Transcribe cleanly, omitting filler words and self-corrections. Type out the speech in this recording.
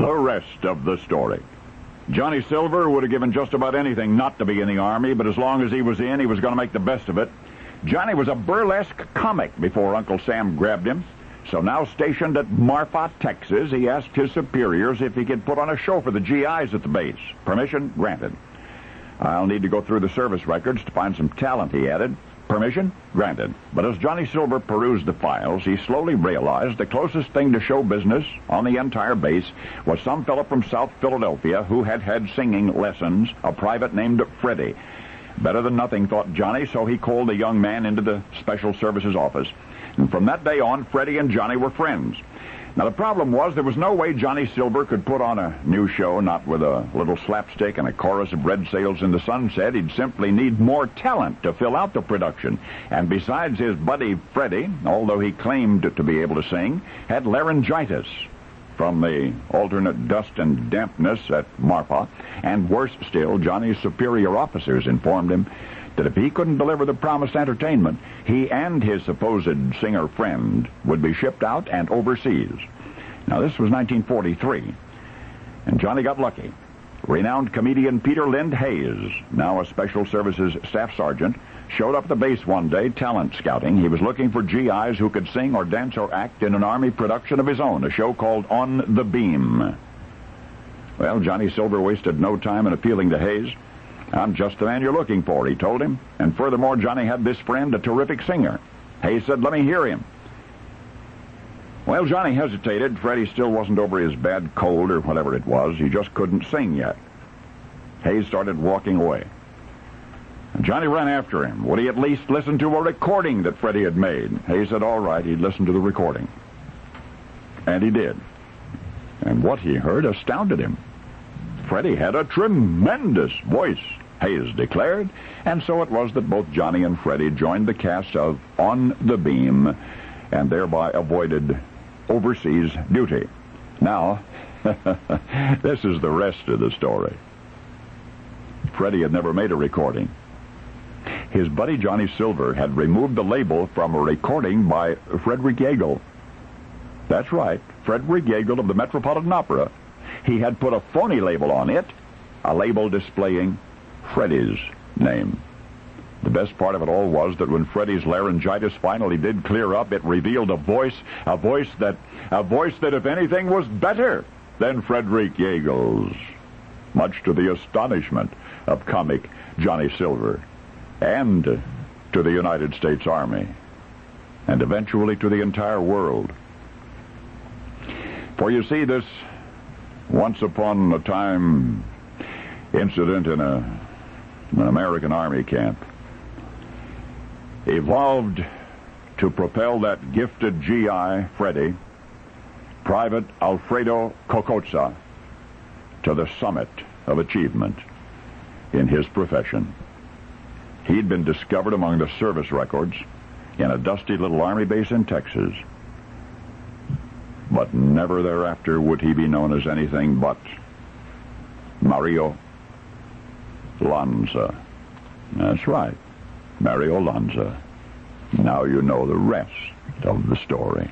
The rest of the story. Johnny Silver would have given just about anything not to be in the Army, but as long as he was in, he was going to make the best of it. Johnny was a burlesque comic before Uncle Sam grabbed him. So now stationed at Marfa, Texas, he asked his superiors if he could put on a show for the GIs at the base. Permission granted. I'll need to go through the service records to find some talent, he added. Permission granted. But as Johnny Silver perused the files, he slowly realized the closest thing to show business on the entire base was some fellow from South Philadelphia who had had singing lessons, a private named Freddie. Better than nothing, thought Johnny, so he called the young man into the Special Services office. And from that day on, Freddie and Johnny were friends. Now, the problem was there was no way Johnny Silver could put on a new show, not with a little slapstick and a chorus of red sails in the sunset. He'd simply need more talent to fill out the production. And besides, his buddy Freddie, although he claimed to be able to sing, had laryngitis from the alternate dust and dampness at Marfa. And worse still, Johnny's superior officers informed him that if he couldn't deliver the promised entertainment, he and his supposed singer friend would be shipped out and overseas. Now, this was 1943, and Johnny got lucky. Renowned comedian Peter Lind Hayes, now a Special Services staff sergeant, showed up at the base one day talent scouting. He was looking for GIs who could sing or dance or act in an Army production of his own, a show called On the Beam. Well, Johnny Silver wasted no time in appealing to Hayes. I'm just the man you're looking for, he told him. And furthermore, Johnny had this friend, a terrific singer. Hayes said, let me hear him. Well, Johnny hesitated. Freddie still wasn't over his bad cold or whatever it was. He just couldn't sing yet. Hayes started walking away. And Johnny ran after him. Would he at least listen to a recording that Freddie had made? Hayes said, all right, he'd listen to the recording. And he did. And what he heard astounded him. Freddie had a tremendous voice, Hayes declared, and so it was that both Johnny and Freddie joined the cast of On the Beam and thereby avoided overseas duty. Now, this is the rest of the story. Freddie had never made a recording. His buddy Johnny Silver had removed the label from a recording by Frederick Yeagle. That's right, Frederick Yeagle of the Metropolitan Opera. He had put a phony label on it, a label displaying Freddie's name. The best part of it all was that when Freddie's laryngitis finally did clear up, it revealed a voice that if anything was better than Frederick Yeagle's, much to the astonishment of comic Johnny Silver and to the United States Army and eventually to the entire world. For you see, this once-upon-a-time incident in an American Army camp evolved to propel that gifted GI, Freddie, Private Alfredo Cocozza, to the summit of achievement in his profession. He'd been discovered among the service records in a dusty little Army base in Texas. But never thereafter would he be known as anything but Mario Lanza. That's right, Mario Lanza. Now you know the rest of the story.